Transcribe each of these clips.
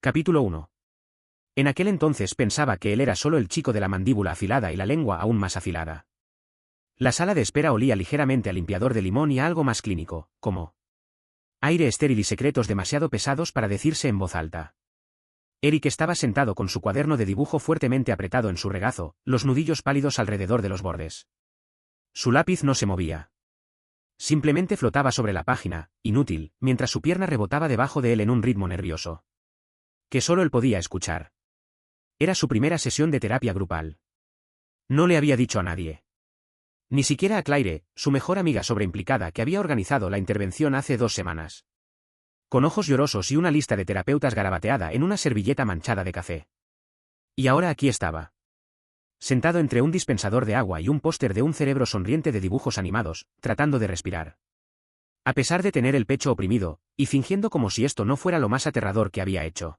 Capítulo 1. En aquel entonces pensaba que él era solo el chico de la mandíbula afilada y la lengua aún más afilada. La sala de espera olía ligeramente a limpiador de limón y a algo más clínico, como aire estéril y secretos demasiado pesados para decirse en voz alta. Eric estaba sentado con su cuaderno de dibujo fuertemente apretado en su regazo, los nudillos pálidos alrededor de los bordes. Su lápiz no se movía. Simplemente flotaba sobre la página, inútil, mientras su pierna rebotaba debajo de él en un ritmo nervioso que solo él podía escuchar. Era su primera sesión de terapia grupal. No le había dicho a nadie. Ni siquiera a Claire, su mejor amiga sobreimplicada que había organizado la intervención hace 2 semanas. Con ojos llorosos y una lista de terapeutas garabateada en una servilleta manchada de café. Y ahora aquí estaba. Sentado entre un dispensador de agua y un póster de un cerebro sonriente de dibujos animados, tratando de respirar. A pesar de tener el pecho oprimido, y fingiendo como si esto no fuera lo más aterrador que había hecho.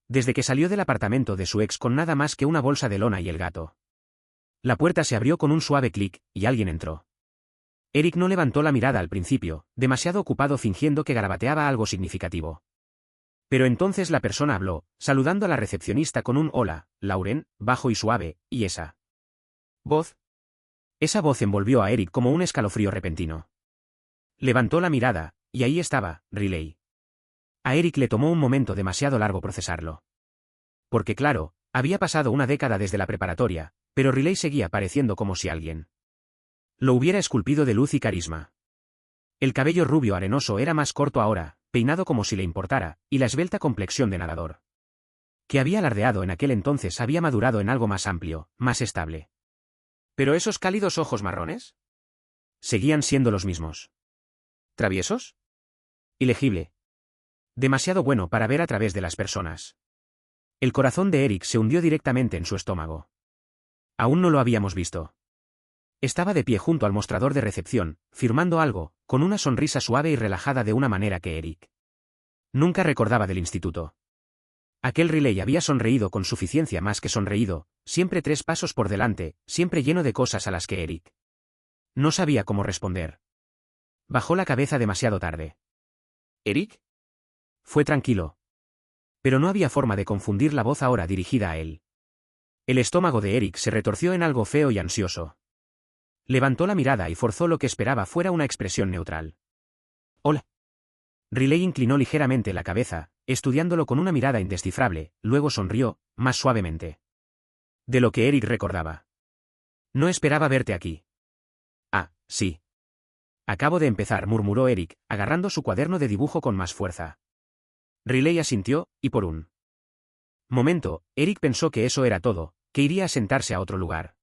Desde que salió del apartamento de su ex con nada más que una bolsa de lona y el gato. La puerta se abrió con un suave clic, y alguien entró. Eric no levantó la mirada al principio, demasiado ocupado fingiendo que garabateaba algo significativo. Pero entonces la persona habló, saludando a la recepcionista con un hola, Lauren, bajo y suave, y esa voz. Esa voz envolvió a Eric como un escalofrío repentino. Levantó la mirada, y ahí estaba, Riley. A Eric le tomó un momento demasiado largo procesarlo. Porque claro, había pasado una década desde la preparatoria, pero Riley seguía pareciendo como si alguien lo hubiera esculpido de luz y carisma. El cabello rubio arenoso era más corto ahora, peinado como si le importara, y la esbelta complexión de nadador que había alardeado en aquel entonces había madurado en algo más amplio, más estable. ¿Pero esos cálidos ojos marrones? Seguían siendo los mismos. ¿Traviesos? Ilegible. Demasiado bueno para ver a través de las personas. El corazón de Eric se hundió directamente en su estómago. Aún no lo habíamos visto. Estaba de pie junto al mostrador de recepción, firmando algo, con una sonrisa suave y relajada de una manera que Eric nunca recordaba del instituto. Aquel Riley había sonreído con suficiencia más que sonreído, siempre 3 pasos por delante, siempre lleno de cosas a las que Eric no sabía cómo responder. Bajó la cabeza demasiado tarde. ¿Eric? Fue tranquilo. Pero no había forma de confundir la voz ahora dirigida a él. El estómago de Eric se retorció en algo feo y ansioso. Levantó la mirada y forzó lo que esperaba fuera una expresión neutral. Hola. Riley inclinó ligeramente la cabeza, estudiándolo con una mirada indescifrable, luego sonrió, más suavemente. De lo que Eric recordaba. No esperaba verte aquí. Ah, sí. Acabo de empezar, murmuró Eric, agarrando su cuaderno de dibujo con más fuerza. Riley asintió, y por un momento, Eric pensó que eso era todo, que iría a sentarse a otro lugar.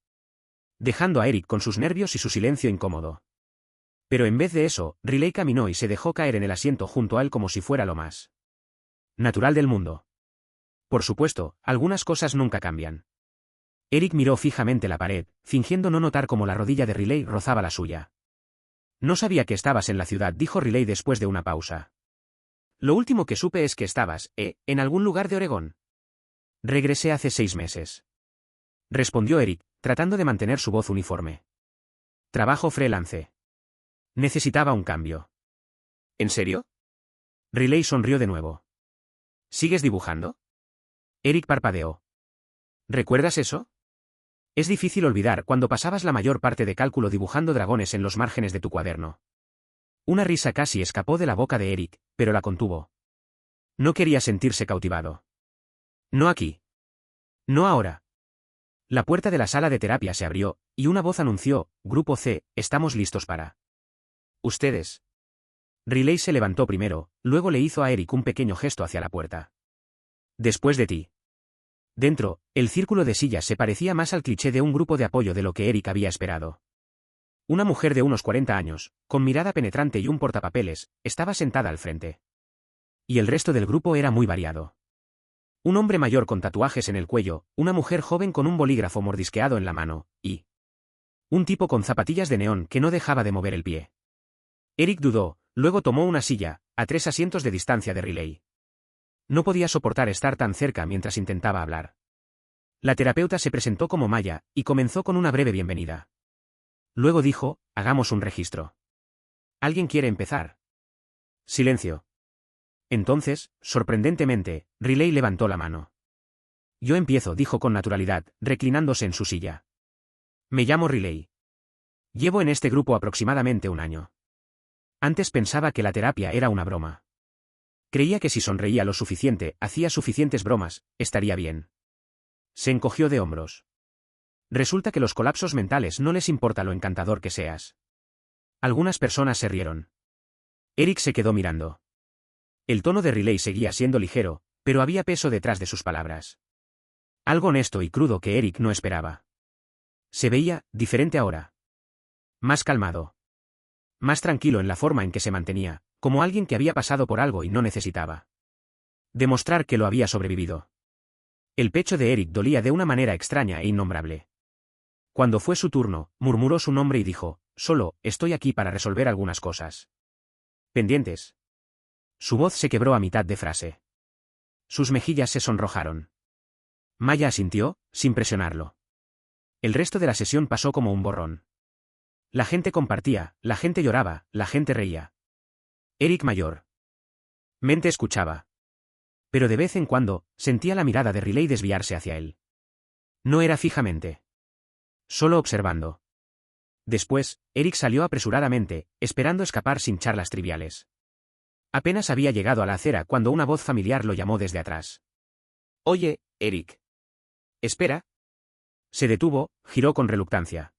Dejando a Eric con sus nervios y su silencio incómodo. Pero en vez de eso, Riley caminó y se dejó caer en el asiento junto a él como si fuera lo más natural del mundo. Por supuesto, algunas cosas nunca cambian. Eric miró fijamente la pared, fingiendo no notar cómo la rodilla de Riley rozaba la suya. No sabía que estabas en la ciudad, dijo Riley después de una pausa. Lo último que supe es que estabas, en algún lugar de Oregón. Regresé hace 6 meses. Respondió Eric, tratando de mantener su voz uniforme. Trabajo freelance. Necesitaba un cambio. ¿En serio? Riley sonrió de nuevo. ¿Sigues dibujando? Eric parpadeó. ¿Recuerdas eso? Es difícil olvidar cuando pasabas la mayor parte de cálculo dibujando dragones en los márgenes de tu cuaderno. Una risa casi escapó de la boca de Eric, pero la contuvo. No quería sentirse cautivado. No aquí. No ahora. La puerta de la sala de terapia se abrió, y una voz anunció, Grupo C, estamos listos para ustedes. Riley se levantó primero, luego le hizo a Eric un pequeño gesto hacia la puerta. Después de ti. Dentro, el círculo de sillas se parecía más al cliché de un grupo de apoyo de lo que Eric había esperado. Una mujer de unos 40 años, con mirada penetrante y un portapapeles, estaba sentada al frente. Y el resto del grupo era muy variado. Un hombre mayor con tatuajes en el cuello, una mujer joven con un bolígrafo mordisqueado en la mano, y un tipo con zapatillas de neón que no dejaba de mover el pie. Eric dudó, luego tomó una silla, a 3 asientos de distancia de Riley. No podía soportar estar tan cerca mientras intentaba hablar. La terapeuta se presentó como Maya, y comenzó con una breve bienvenida. Luego dijo, hagamos un registro. ¿Alguien quiere empezar? Silencio. Entonces, sorprendentemente, Riley levantó la mano. Yo empiezo, dijo con naturalidad, reclinándose en su silla. Me llamo Riley. Llevo en este grupo aproximadamente un año. Antes pensaba que la terapia era una broma. Creía que si sonreía lo suficiente, hacía suficientes bromas, estaría bien. Se encogió de hombros. Resulta que los colapsos mentales no les importa lo encantador que seas. Algunas personas se rieron. Eric se quedó mirando. El tono de Riley seguía siendo ligero, pero había peso detrás de sus palabras. Algo honesto y crudo que Eric no esperaba. Se veía diferente ahora. Más calmado. Más tranquilo en la forma en que se mantenía, como alguien que había pasado por algo y no necesitaba demostrar que lo había sobrevivido. El pecho de Eric dolía de una manera extraña e innombrable. Cuando fue su turno, murmuró su nombre y dijo, solo, estoy aquí para resolver algunas cosas pendientes. Su voz se quebró a mitad de frase. Sus mejillas se sonrojaron. Maya asintió, sin presionarlo. El resto de la sesión pasó como un borrón. La gente compartía, la gente lloraba, la gente reía. Eric mayor mente escuchaba. Pero de vez en cuando, sentía la mirada de Riley desviarse hacia él. No era fijamente. Solo observando. Después, Eric salió apresuradamente, esperando escapar sin charlas triviales. Apenas había llegado a la acera cuando una voz familiar lo llamó desde atrás. Oye, Eric. Espera. Se detuvo, giró con reluctancia.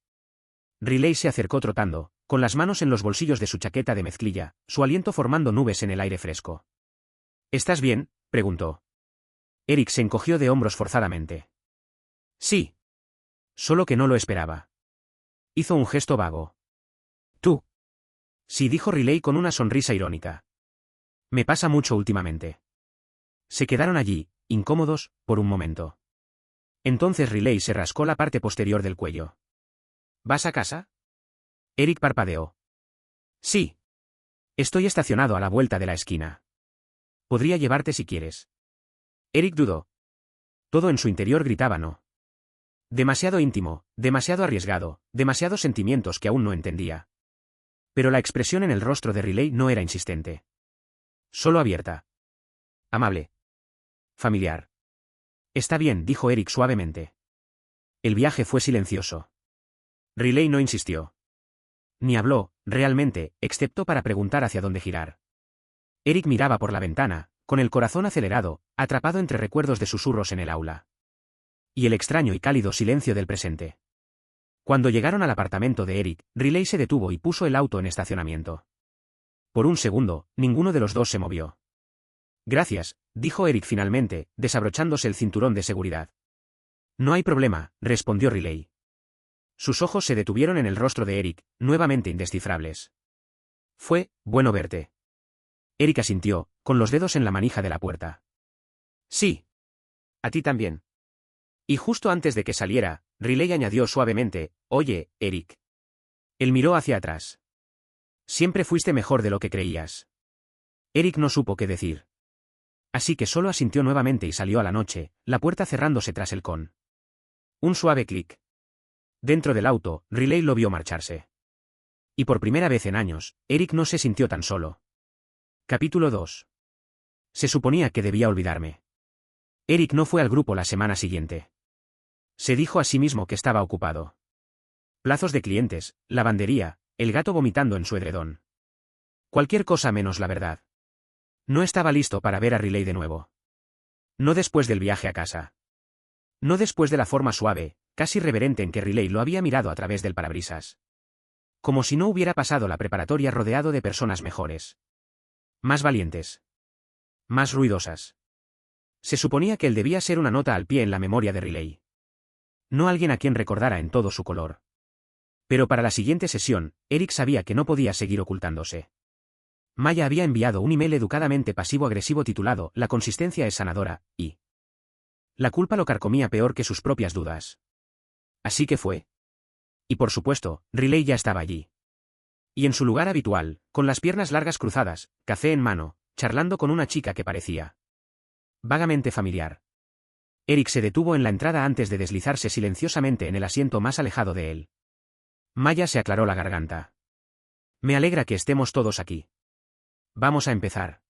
Riley se acercó trotando, con las manos en los bolsillos de su chaqueta de mezclilla, su aliento formando nubes en el aire fresco. ¿Estás bien?, preguntó. Eric se encogió de hombros forzadamente. Sí. Solo que no lo esperaba. Hizo un gesto vago. ¿Tú? Sí, dijo Riley con una sonrisa irónica. Me pasa mucho últimamente. Se quedaron allí, incómodos, por un momento. Entonces Riley se rascó la parte posterior del cuello. ¿Vas a casa? Eric parpadeó. Sí. Estoy estacionado a la vuelta de la esquina. Podría llevarte si quieres. Eric dudó. Todo en su interior gritaba no. Demasiado íntimo, demasiado arriesgado, demasiados sentimientos que aún no entendía. Pero la expresión en el rostro de Riley no era insistente. Solo abierta. Amable. Familiar. Está bien, dijo Eric suavemente. El viaje fue silencioso. Riley no insistió. Ni habló, realmente, excepto para preguntar hacia dónde girar. Eric miraba por la ventana, con el corazón acelerado, atrapado entre recuerdos de susurros en el aula. Y el extraño y cálido silencio del presente. Cuando llegaron al apartamento de Eric, Riley se detuvo y puso el auto en estacionamiento. Por un segundo, ninguno de los dos se movió. Gracias, dijo Eric finalmente, desabrochándose el cinturón de seguridad. No hay problema, respondió Riley. Sus ojos se detuvieron en el rostro de Eric, nuevamente indescifrables. Fue bueno verte. Eric asintió, con los dedos en la manija de la puerta. Sí. A ti también. Y justo antes de que saliera, Riley añadió suavemente, oye, Eric. Él miró hacia atrás. Siempre fuiste mejor de lo que creías. Eric no supo qué decir. Así que solo asintió nuevamente y salió a la noche, la puerta cerrándose tras el con. Un suave clic. Dentro del auto, Riley lo vio marcharse. Y por primera vez en años, Eric no se sintió tan solo. Capítulo 2. Se suponía que debía olvidarme. Eric no fue al grupo la semana siguiente. Se dijo a sí mismo que estaba ocupado. Plazos de clientes, lavandería, el gato vomitando en su edredón. Cualquier cosa menos la verdad. No estaba listo para ver a Riley de nuevo. No después del viaje a casa. No después de la forma suave, casi reverente en que Riley lo había mirado a través del parabrisas. Como si no hubiera pasado la preparatoria rodeado de personas mejores. Más valientes. Más ruidosas. Se suponía que él debía ser una nota al pie en la memoria de Riley. No alguien a quien recordara en todo su color. Pero para la siguiente sesión, Eric sabía que no podía seguir ocultándose. Maya había enviado un email educadamente pasivo-agresivo titulado La consistencia es sanadora, y la culpa lo carcomía peor que sus propias dudas. Así que fue. Y por supuesto, Riley ya estaba allí. Y en su lugar habitual, con las piernas largas cruzadas, café en mano, charlando con una chica que parecía vagamente familiar. Eric se detuvo en la entrada antes de deslizarse silenciosamente en el asiento más alejado de él. Maya se aclaró la garganta. Me alegra que estemos todos aquí. Vamos a empezar.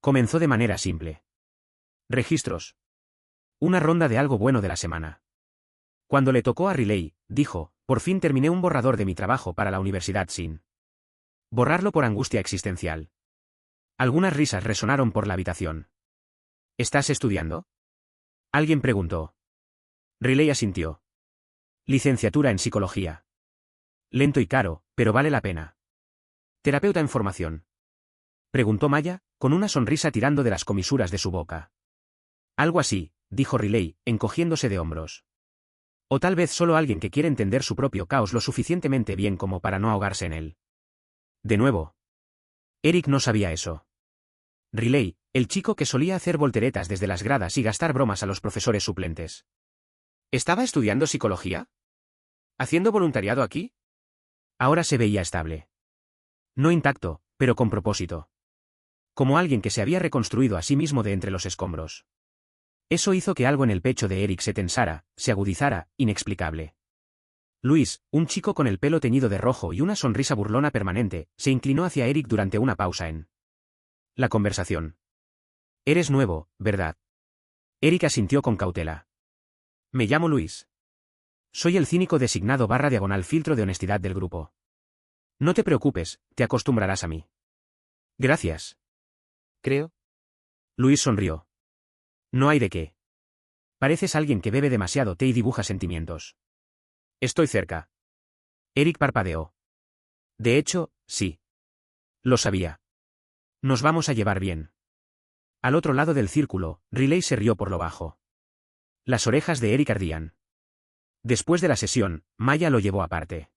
Comenzó de manera simple. Registros. Una ronda de algo bueno de la semana. Cuando le tocó a Riley, dijo, por fin terminé un borrador de mi trabajo para la universidad sin borrarlo por angustia existencial. Algunas risas resonaron por la habitación. ¿Estás estudiando? Alguien preguntó. Riley asintió. Licenciatura en psicología. Lento y caro, pero vale la pena. ¿Terapeuta en formación? Preguntó Maya, con una sonrisa tirando de las comisuras de su boca. Algo así, dijo Riley, encogiéndose de hombros. O tal vez solo alguien que quiere entender su propio caos lo suficientemente bien como para no ahogarse en él. De nuevo. Eric no sabía eso. Riley, el chico que solía hacer volteretas desde las gradas y gastar bromas a los profesores suplentes. ¿Estaba estudiando psicología? ¿Haciendo voluntariado aquí? Ahora se veía estable. No intacto, pero con propósito. Como alguien que se había reconstruido a sí mismo de entre los escombros. Eso hizo que algo en el pecho de Eric se tensara, se agudizara, inexplicable. Luis, un chico con el pelo teñido de rojo y una sonrisa burlona permanente, se inclinó hacia Eric durante una pausa en la conversación. Eres nuevo, ¿verdad? Eric asintió con cautela. Me llamo Luis. Soy el cínico designado /diagonal filtro de honestidad del grupo. No te preocupes, te acostumbrarás a mí. Gracias. Creo. Luis sonrió. No hay de qué. Pareces alguien que bebe demasiado té y dibuja sentimientos. Estoy cerca. Eric parpadeó. De hecho, sí. Lo sabía. Nos vamos a llevar bien. Al otro lado del círculo, Riley se rió por lo bajo. Las orejas de Eric ardían. Después de la sesión, Maya lo llevó aparte.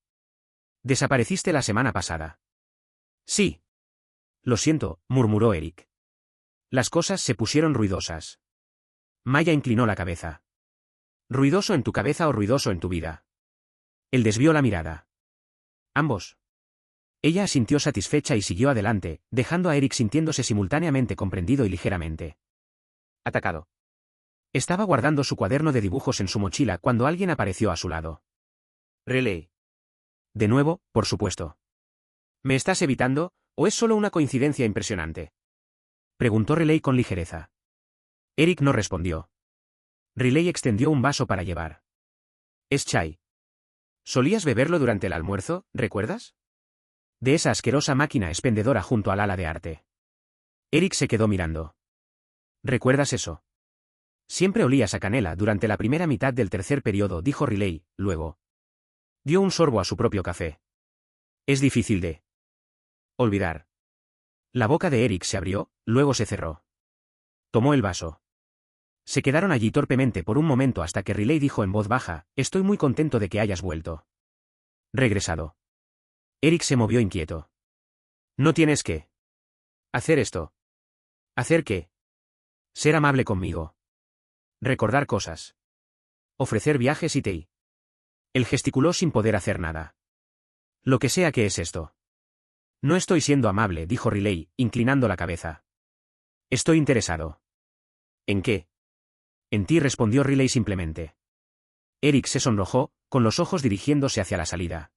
Desapareciste la semana pasada. Sí. Lo siento, murmuró Eric. Las cosas se pusieron ruidosas. Maya inclinó la cabeza. ¿Ruidoso en tu cabeza o ruidoso en tu vida? Él desvió la mirada. Ambos. Ella asintió satisfecha y siguió adelante, dejando a Eric sintiéndose simultáneamente comprendido y ligeramente atacado. Estaba guardando su cuaderno de dibujos en su mochila cuando alguien apareció a su lado. Riley. De nuevo, por supuesto. ¿Me estás evitando, o es solo una coincidencia impresionante? Preguntó Riley con ligereza. Eric no respondió. Riley extendió un vaso para llevar. Es chai. ¿Solías beberlo durante el almuerzo, recuerdas? De esa asquerosa máquina expendedora junto al ala de arte. Eric se quedó mirando. ¿Recuerdas eso? Siempre olías a canela durante la primera mitad del tercer periodo, dijo Riley, luego. Dio un sorbo a su propio café. Es difícil de olvidar. La boca de Eric se abrió, luego se cerró. Tomó el vaso. Se quedaron allí torpemente por un momento hasta que Riley dijo en voz baja, estoy muy contento de que hayas vuelto. Regresado. Eric se movió inquieto. No tienes que hacer esto. ¿Hacer qué? Ser amable conmigo. Recordar cosas. Ofrecer viajes y té. Él gesticuló sin poder hacer nada. Lo que sea que es esto. No estoy siendo amable, dijo Riley, inclinando la cabeza. Estoy interesado. ¿En qué? En ti, respondió Riley simplemente. Eric se sonrojó, con los ojos dirigiéndose hacia la salida.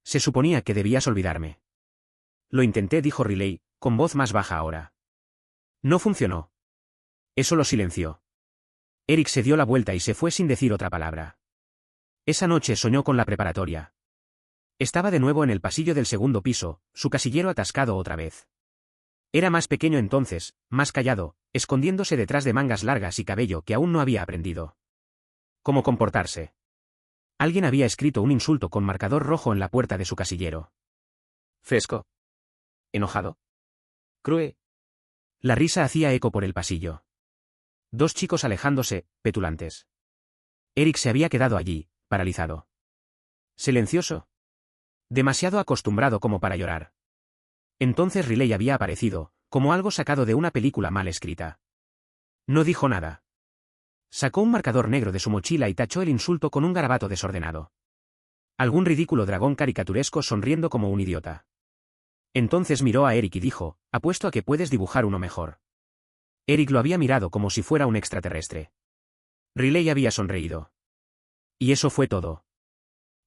Se suponía que debías olvidarme. Lo intenté, dijo Riley, con voz más baja ahora. No funcionó. Eso lo silenció. Eric se dio la vuelta y se fue sin decir otra palabra. Esa noche soñó con la preparatoria. Estaba de nuevo en el pasillo del segundo piso, su casillero atascado otra vez. Era más pequeño entonces, más callado, escondiéndose detrás de mangas largas y cabello que aún no había aprendido. ¿Cómo comportarse? Alguien había escrito un insulto con marcador rojo en la puerta de su casillero. ¿Fresco? ¿Enojado? ¿Crue? La risa hacía eco por el pasillo. Dos chicos alejándose, petulantes. Eric se había quedado allí, paralizado. Silencioso. Demasiado acostumbrado como para llorar. Entonces Riley había aparecido, como algo sacado de una película mal escrita. No dijo nada. Sacó un marcador negro de su mochila y tachó el insulto con un garabato desordenado. Algún ridículo dragón caricaturesco sonriendo como un idiota. Entonces miró a Eric y dijo, apuesto a que puedes dibujar uno mejor. Eric lo había mirado como si fuera un extraterrestre. Riley había sonreído. Y eso fue todo.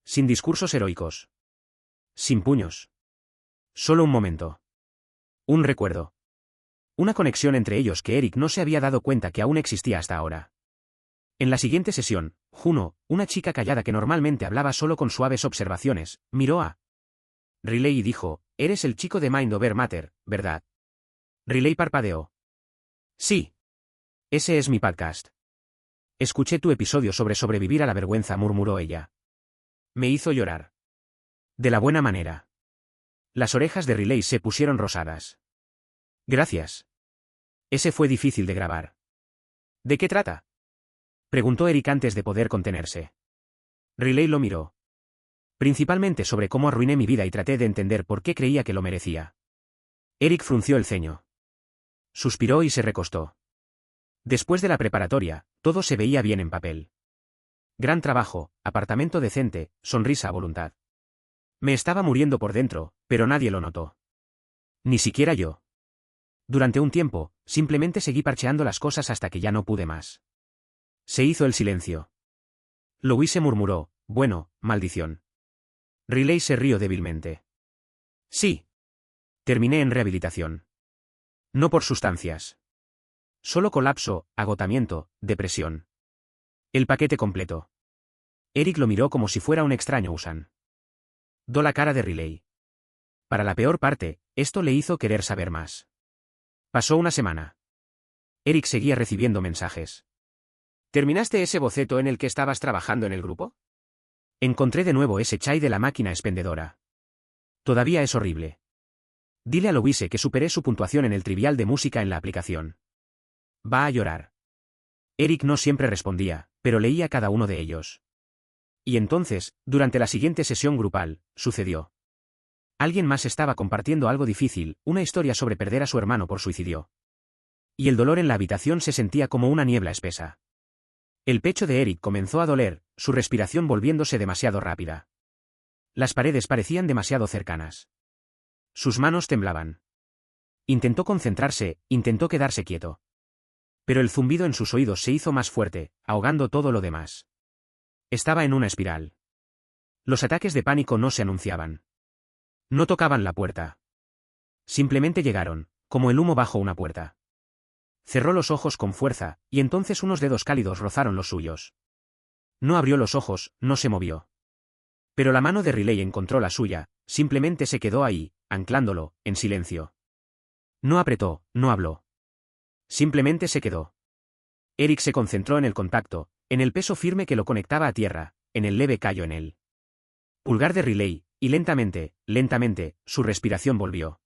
Sin discursos heroicos. Sin puños. Solo un momento. Un recuerdo. Una conexión entre ellos que Eric no se había dado cuenta que aún existía hasta ahora. En la siguiente sesión, Juno, una chica callada que normalmente hablaba solo con suaves observaciones, miró a Riley y dijo, «Eres el chico de Mind Over Matter, ¿verdad?» Riley parpadeó. «Sí. Ese es mi podcast. Escuché tu episodio sobre sobrevivir a la vergüenza», murmuró ella. Me hizo llorar. De la buena manera. Las orejas de Riley se pusieron rosadas. Gracias. Ese fue difícil de grabar. ¿De qué trata?, preguntó Eric antes de poder contenerse. Riley lo miró. Principalmente sobre cómo arruiné mi vida y traté de entender por qué creía que lo merecía. Eric frunció el ceño. Suspiró y se recostó. Después de la preparatoria, todo se veía bien en papel. Gran trabajo, apartamento decente, sonrisa a voluntad. Me estaba muriendo por dentro, pero nadie lo notó. Ni siquiera yo. Durante un tiempo, simplemente seguí parcheando las cosas hasta que ya no pude más. Se hizo el silencio. Louise murmuró, «Bueno, maldición». Riley se rió débilmente. «Sí. Terminé en rehabilitación. No por sustancias. Solo colapso, agotamiento, depresión. El paquete completo». Eric lo miró como si fuera un extraño Usan. Do la cara de Riley. Para la peor parte, esto le hizo querer saber más. Pasó una semana. Eric seguía recibiendo mensajes. ¿Terminaste ese boceto en el que estabas trabajando en el grupo? Encontré de nuevo ese chai de la máquina expendedora. Todavía es horrible. Dile a Louise que superé su puntuación en el trivial de música en la aplicación. Va a llorar. Eric no siempre respondía, pero leía cada uno de ellos. Y entonces, durante la siguiente sesión grupal, sucedió. Alguien más estaba compartiendo algo difícil, una historia sobre perder a su hermano por suicidio. Y el dolor en la habitación se sentía como una niebla espesa. El pecho de Eric comenzó a doler, su respiración volviéndose demasiado rápida. Las paredes parecían demasiado cercanas. Sus manos temblaban. Intentó concentrarse, intentó quedarse quieto. Pero el zumbido en sus oídos se hizo más fuerte, ahogando todo lo demás. Estaba en una espiral. Los ataques de pánico no se anunciaban. No tocaban la puerta. Simplemente llegaron, como el humo bajo una puerta. Cerró los ojos con fuerza, y entonces unos dedos cálidos rozaron los suyos. No abrió los ojos, no se movió. Pero la mano de Riley encontró la suya, simplemente se quedó ahí, anclándolo, en silencio. No apretó, no habló. Simplemente se quedó. Eric se concentró en el contacto, en el peso firme que lo conectaba a tierra, en el leve callo en él. Pulgar de Riley, y lentamente, lentamente, su respiración volvió.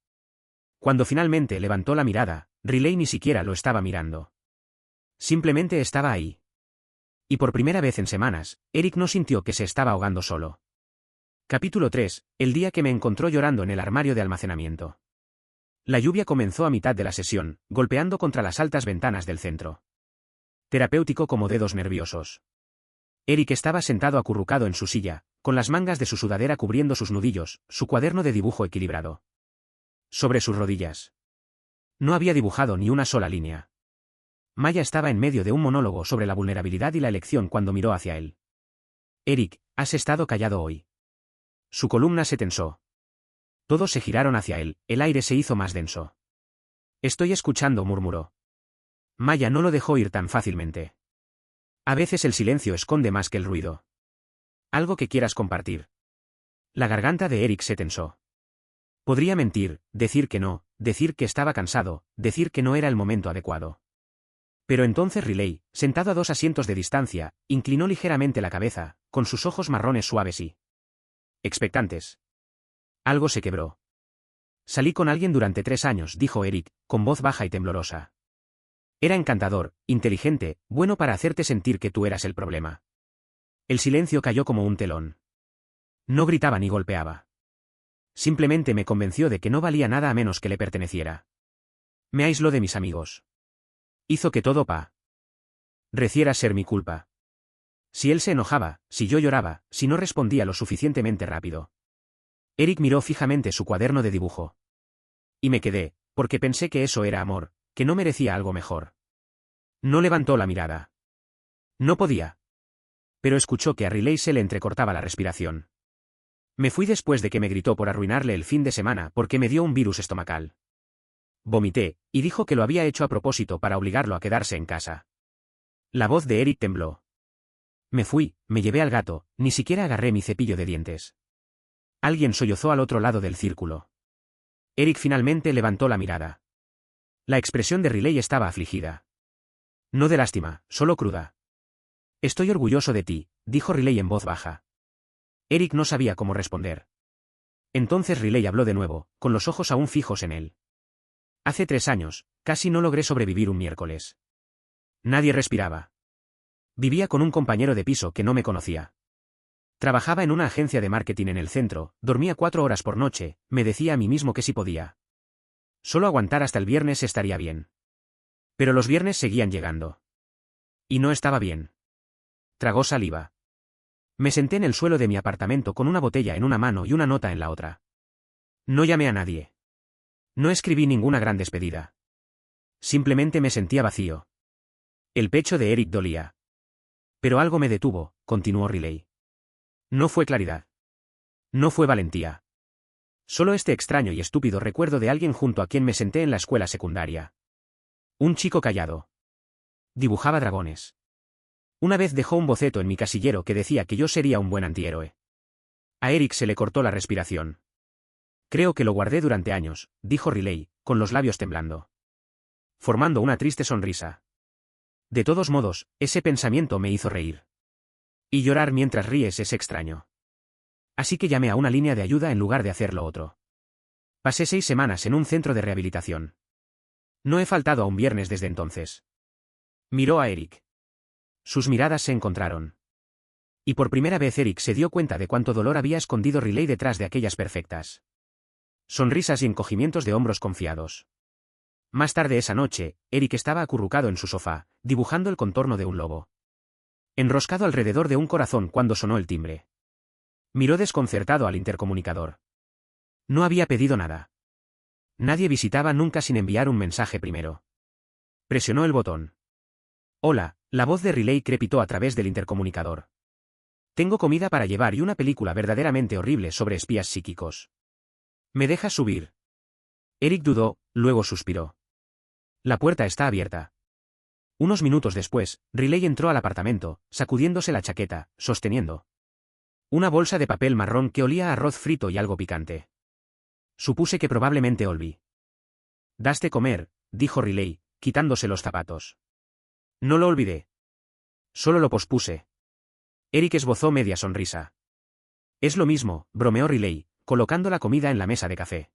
Cuando finalmente levantó la mirada, Riley ni siquiera lo estaba mirando. Simplemente estaba ahí. Y por primera vez en semanas, Eric no sintió que se estaba ahogando solo. Capítulo 3, el día que me encontró llorando en el armario de almacenamiento. La lluvia comenzó a mitad de la sesión, golpeando contra las altas ventanas del centro. Terapéutico como dedos nerviosos. Eric estaba sentado acurrucado en su silla, con las mangas de su sudadera cubriendo sus nudillos, su cuaderno de dibujo equilibrado sobre sus rodillas. No había dibujado ni una sola línea. Maya estaba en medio de un monólogo sobre la vulnerabilidad y la elección cuando miró hacia él. Eric, has estado callado hoy. Su columna se tensó. Todos se giraron hacia él, el aire se hizo más denso. Estoy escuchando, murmuró. Maya no lo dejó ir tan fácilmente. A veces el silencio esconde más que el ruido. Algo que quieras compartir. La garganta de Eric se tensó. Podría mentir, decir que no, decir que estaba cansado, decir que no era el momento adecuado. Pero entonces Riley, sentado a 2 asientos de distancia, inclinó ligeramente la cabeza, con sus ojos marrones suaves y expectantes. Algo se quebró. Salí con alguien durante 3 años, dijo Eric, con voz baja y temblorosa. Era encantador, inteligente, bueno para hacerte sentir que tú eras el problema. El silencio cayó como un telón. No gritaba ni golpeaba. Simplemente me convenció de que no valía nada a menos que le perteneciera. Me aisló de mis amigos. Hizo que todo reciera ser mi culpa. Si él se enojaba, si yo lloraba, si no respondía lo suficientemente rápido. Eric miró fijamente su cuaderno de dibujo. Y me quedé, porque pensé que eso era amor, que no merecía algo mejor. No levantó la mirada. No podía. Pero escuchó que a Riley se le entrecortaba la respiración. Me fui después de que me gritó por arruinarle el fin de semana porque me dio un virus estomacal. Vomité, y dijo que lo había hecho a propósito para obligarlo a quedarse en casa. La voz de Eric tembló. Me fui, me llevé al gato, ni siquiera agarré mi cepillo de dientes. Alguien sollozó al otro lado del círculo. Eric finalmente levantó la mirada. La expresión de Riley estaba afligida. No de lástima, solo cruda. Estoy orgulloso de ti, dijo Riley en voz baja. Eric no sabía cómo responder. Entonces Riley habló de nuevo, con los ojos aún fijos en él. Hace 3 años, casi no logré sobrevivir un miércoles. Nadie respiraba. Vivía con un compañero de piso que no me conocía. Trabajaba en una agencia de marketing en el centro, dormía 4 horas por noche, me decía a mí mismo que si podía. Solo aguantar hasta el viernes estaría bien. Pero los viernes seguían llegando. Y no estaba bien. Tragó saliva. Me senté en el suelo de mi apartamento con una botella en una mano y una nota en la otra. No llamé a nadie. No escribí ninguna gran despedida. Simplemente me sentía vacío. El pecho de Eric dolía. Pero algo me detuvo, continuó Riley. No fue claridad. No fue valentía. Solo este extraño y estúpido recuerdo de alguien junto a quien me senté en la escuela secundaria. Un chico callado. Dibujaba dragones. Una vez dejó un boceto en mi casillero que decía que yo sería un buen antihéroe. A Eric se le cortó la respiración. Creo que lo guardé durante años, dijo Riley, con los labios temblando. Formando una triste sonrisa. De todos modos, ese pensamiento me hizo reír. Y llorar mientras ríes es extraño. Así que llamé a una línea de ayuda en lugar de hacer lo otro. Pasé 6 semanas en un centro de rehabilitación. No he faltado a un viernes desde entonces. Miró a Eric. Sus miradas se encontraron. Y por primera vez Eric se dio cuenta de cuánto dolor había escondido Riley detrás de aquellas perfectas sonrisas y encogimientos de hombros confiados. Más tarde esa noche, Eric estaba acurrucado en su sofá, dibujando el contorno de un lobo. Enroscado alrededor de un corazón cuando sonó el timbre. Miró desconcertado al intercomunicador. No había pedido nada. Nadie visitaba nunca sin enviar un mensaje primero. Presionó el botón. Hola, la voz de Riley crepitó a través del intercomunicador. Tengo comida para llevar y una película verdaderamente horrible sobre espías psíquicos. ¿Me dejas subir? Eric dudó, luego suspiró. La puerta está abierta. Unos minutos después, Riley entró al apartamento, sacudiéndose la chaqueta, sosteniendo una bolsa de papel marrón que olía a arroz frito y algo picante. Supuse que probablemente Olvi. Daste comer, dijo Riley, quitándose los zapatos. No lo olvidé. Solo lo pospuse. Eric esbozó media sonrisa. Es lo mismo, bromeó Riley, colocando la comida en la mesa de café.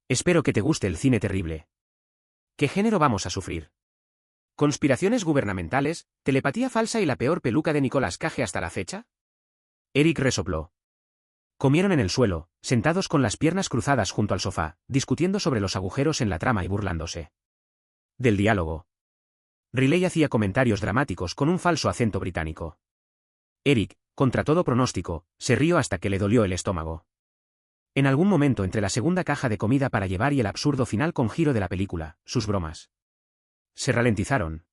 Espero que te guste el cine terrible. ¿Qué género vamos a sufrir? ¿Conspiraciones gubernamentales, telepatía falsa y la peor peluca de Nicolas Cage hasta la fecha? Eric resopló. Comieron en el suelo, sentados con las piernas cruzadas junto al sofá, discutiendo sobre los agujeros en la trama y burlándose del diálogo. Riley hacía comentarios dramáticos con un falso acento británico. Eric, contra todo pronóstico, se rió hasta que le dolió el estómago. En algún momento entre la segunda caja de comida para llevar y el absurdo final con giro de la película, sus bromas se ralentizaron.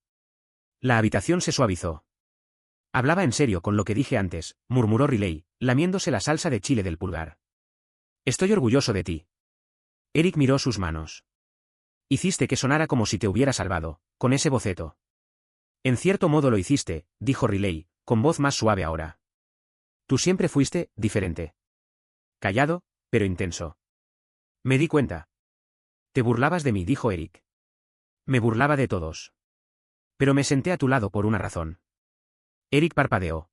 La habitación se suavizó. Hablaba en serio con lo que dije antes, murmuró Riley, lamiéndose la salsa de chile del pulgar. Estoy orgulloso de ti. Eric miró sus manos. Hiciste que sonara como si te hubiera salvado, con ese boceto. En cierto modo lo hiciste, dijo Riley, con voz más suave ahora. Tú siempre fuiste diferente. Callado, pero intenso. Me di cuenta. Te burlabas de mí, dijo Eric. Me burlaba de todos. Pero me senté a tu lado por una razón. Eric parpadeó.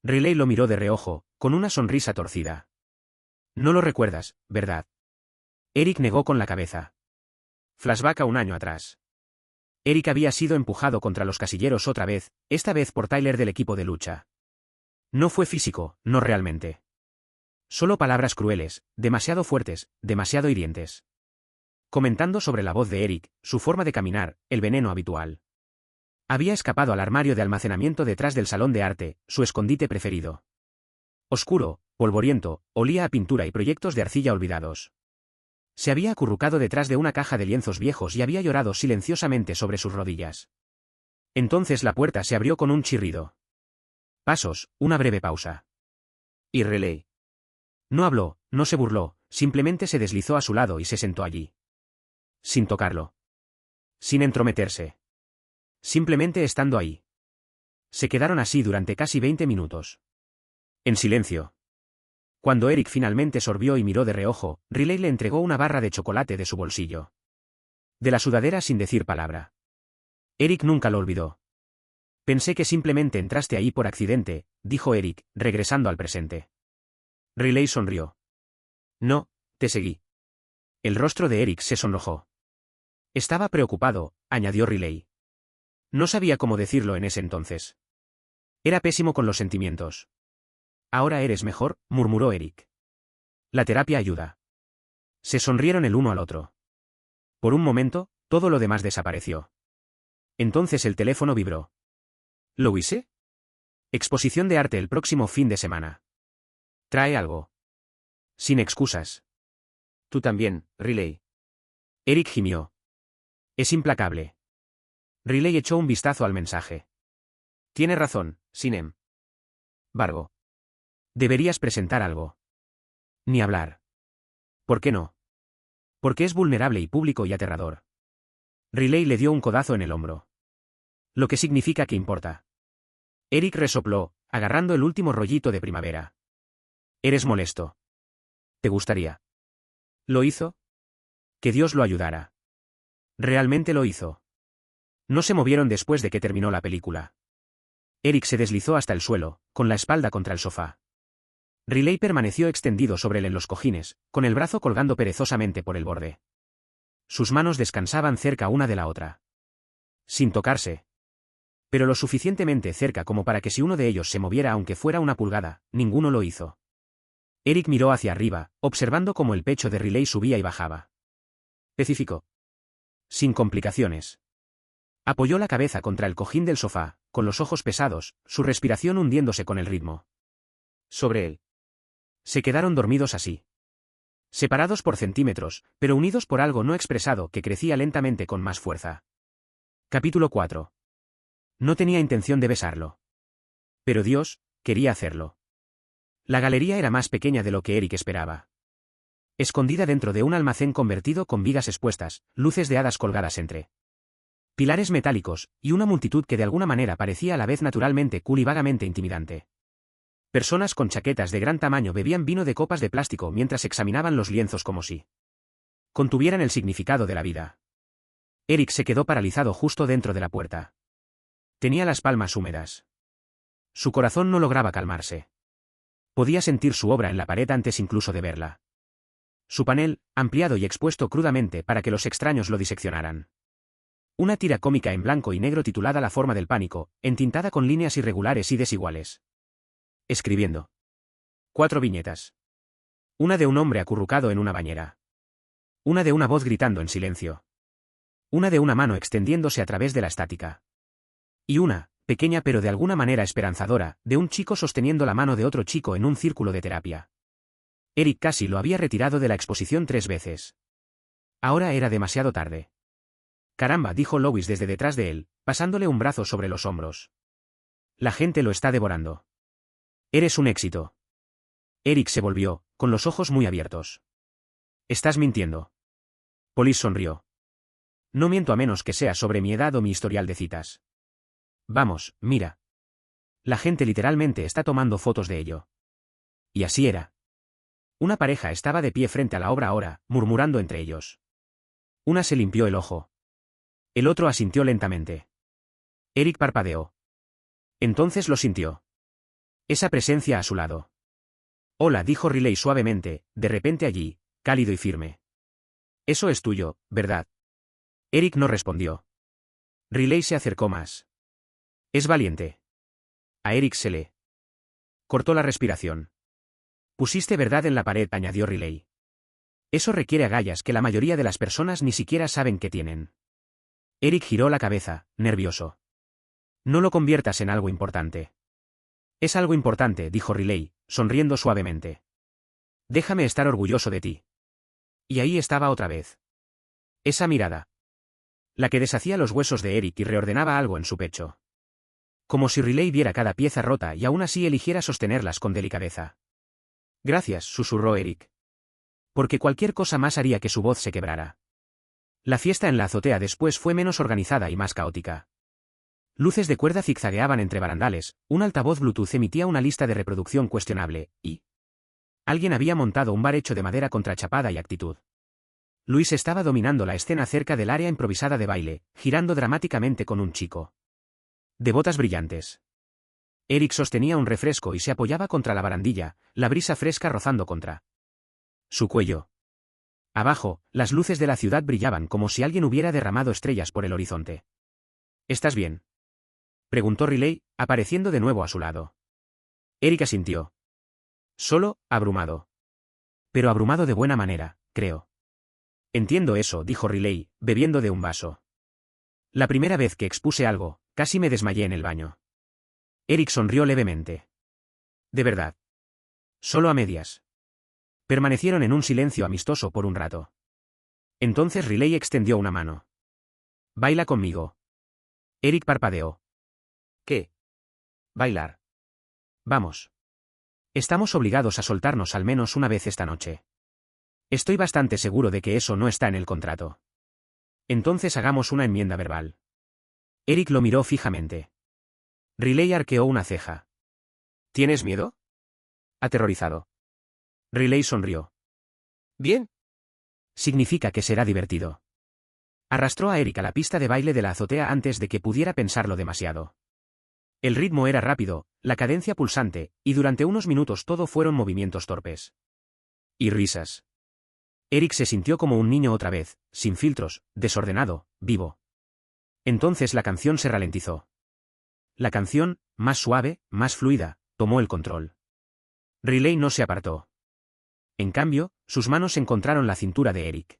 Riley lo miró de reojo, con una sonrisa torcida. No lo recuerdas, ¿verdad? Eric negó con la cabeza. Flashback a un año atrás. Eric había sido empujado contra los casilleros otra vez, esta vez por Tyler del equipo de lucha. No fue físico, no realmente. Solo palabras crueles, demasiado fuertes, demasiado hirientes. Comentando sobre la voz de Eric, su forma de caminar, el veneno habitual. Había escapado al armario de almacenamiento detrás del salón de arte, su escondite preferido. Oscuro, polvoriento, olía a pintura y proyectos de arcilla olvidados. Se había acurrucado detrás de una caja de lienzos viejos y había llorado silenciosamente sobre sus rodillas. Entonces la puerta se abrió con un chirrido. Pasos, una breve pausa. Y Riley. No habló, no se burló, simplemente se deslizó a su lado y se sentó allí. Sin tocarlo. Sin entrometerse. Simplemente estando ahí. Se quedaron así durante casi 20 minutos. En silencio. Cuando Eric finalmente sorbió y miró de reojo, Riley le entregó una barra de chocolate de su bolsillo. De la sudadera sin decir palabra. Eric nunca lo olvidó. Pensé que simplemente entraste ahí por accidente, dijo Eric, regresando al presente. Riley sonrió. No, te seguí. El rostro de Eric se sonrojó. Estaba preocupado, añadió Riley. No sabía cómo decirlo en ese entonces. Era pésimo con los sentimientos. Ahora eres mejor, murmuró Eric. La terapia ayuda. Se sonrieron el uno al otro. Por un momento, todo lo demás desapareció. Entonces el teléfono vibró. ¿Lo hice? Exposición de arte el próximo fin de semana. ¿Trae algo? Sin excusas. Tú también, Riley. Eric gimió. Es implacable. Riley echó un vistazo al mensaje. Tiene razón, Sinem. Vargo. Deberías presentar algo. Ni hablar. ¿Por qué no? Porque es vulnerable y público y aterrador. Riley le dio un codazo en el hombro. Lo que significa que importa. Eric resopló, agarrando el último rollito de primavera. Eres molesto. ¿Te gustaría? ¿Lo hizo? Que Dios lo ayudara. Realmente lo hizo. No se movieron después de que terminó la película. Eric se deslizó hasta el suelo, con la espalda contra el sofá. Riley permaneció extendido sobre él en los cojines, con el brazo colgando perezosamente por el borde. Sus manos descansaban cerca una de la otra. Sin tocarse. Pero lo suficientemente cerca como para que si uno de ellos se moviera aunque fuera una pulgada, ninguno lo hizo. Eric miró hacia arriba, observando cómo el pecho de Riley subía y bajaba. Específico. Sin complicaciones. Apoyó la cabeza contra el cojín del sofá, con los ojos pesados, su respiración hundiéndose con el ritmo. Sobre él. Se quedaron dormidos así. Separados por centímetros, pero unidos por algo no expresado que crecía lentamente con más fuerza. Capítulo 4. No tenía intención de besarlo. Pero Dios, quería hacerlo. La galería era más pequeña de lo que Eric esperaba. Escondida dentro de un almacén convertido con vigas expuestas, luces de hadas colgadas entre pilares metálicos, y una multitud que de alguna manera parecía a la vez naturalmente cool y vagamente intimidante. Personas con chaquetas de gran tamaño bebían vino de copas de plástico mientras examinaban los lienzos como si contuvieran el significado de la vida. Eric se quedó paralizado justo dentro de la puerta. Tenía las palmas húmedas. Su corazón no lograba calmarse. Podía sentir su obra en la pared antes incluso de verla. Su panel, ampliado y expuesto crudamente para que los extraños lo diseccionaran. Una tira cómica en blanco y negro titulada La forma del pánico, entintada con líneas irregulares y desiguales. Escribiendo. 4 viñetas. Una de un hombre acurrucado en una bañera. Una de una voz gritando en silencio. Una de una mano extendiéndose a través de la estática. Y una, pequeña pero de alguna manera esperanzadora, de un chico sosteniendo la mano de otro chico en un círculo de terapia. Eric casi lo había retirado de la exposición 3 veces. Ahora era demasiado tarde. Caramba, dijo Lois desde detrás de él, pasándole un brazo sobre los hombros. La gente lo está devorando. Eres un éxito. Eric se volvió, con los ojos muy abiertos. Estás mintiendo. Police sonrió. No miento a menos que sea sobre mi edad o mi historial de citas. Vamos, mira. La gente literalmente está tomando fotos de ello. Y así era. Una pareja estaba de pie frente a la obra ahora, murmurando entre ellos. Una se limpió el ojo. El otro asintió lentamente. Eric parpadeó. Entonces lo sintió. Esa presencia a su lado. Hola, dijo Riley suavemente, de repente allí, cálido y firme. Eso es tuyo, ¿verdad? Eric no respondió. Riley se acercó más. Es valiente. A Eric se le cortó la respiración. Pusiste verdad en la pared, añadió Riley. Eso requiere agallas que la mayoría de las personas ni siquiera saben que tienen. Eric giró la cabeza, nervioso. No lo conviertas en algo importante. Es algo importante, dijo Riley, sonriendo suavemente. Déjame estar orgulloso de ti. Y ahí estaba otra vez. Esa mirada. La que deshacía los huesos de Eric y reordenaba algo en su pecho. Como si Riley viera cada pieza rota y aún así eligiera sostenerlas con delicadeza. Gracias, susurró Eric. Porque cualquier cosa más haría que su voz se quebrara. La fiesta en la azotea después fue menos organizada y más caótica. Luces de cuerda zigzagueaban entre barandales, un altavoz Bluetooth emitía una lista de reproducción cuestionable, y alguien había montado un bar hecho de madera contrachapada y actitud. Luis estaba dominando la escena cerca del área improvisada de baile, girando dramáticamente con un chico de botas brillantes. Eric sostenía un refresco y se apoyaba contra la barandilla, la brisa fresca rozando contra su cuello. Abajo, las luces de la ciudad brillaban como si alguien hubiera derramado estrellas por el horizonte. ¿Estás bien?, preguntó Riley, apareciendo de nuevo a su lado. Eric asintió. Solo, abrumado. Pero abrumado de buena manera, creo. Entiendo eso, dijo Riley, bebiendo de un vaso. La primera vez que expuse algo, casi me desmayé en el baño. Eric sonrió levemente. De verdad. Solo a medias. Permanecieron en un silencio amistoso por un rato. Entonces Riley extendió una mano. Baila conmigo. Eric parpadeó. ¿Qué? Bailar. Vamos. Estamos obligados a soltarnos al menos una vez esta noche. Estoy bastante seguro de que eso no está en el contrato. Entonces hagamos una enmienda verbal. Eric lo miró fijamente. Riley arqueó una ceja. ¿Tienes miedo? Aterrorizado. Riley sonrió. Bien. Significa que será divertido. Arrastró a Eric a la pista de baile de la azotea antes de que pudiera pensarlo demasiado. El ritmo era rápido, la cadencia pulsante, y durante unos minutos todo fueron movimientos torpes. Y risas. Eric se sintió como un niño otra vez, sin filtros, desordenado, vivo. Entonces la canción se ralentizó. La canción, más suave, más fluida, tomó el control. Riley no se apartó. En cambio, sus manos encontraron la cintura de Eric.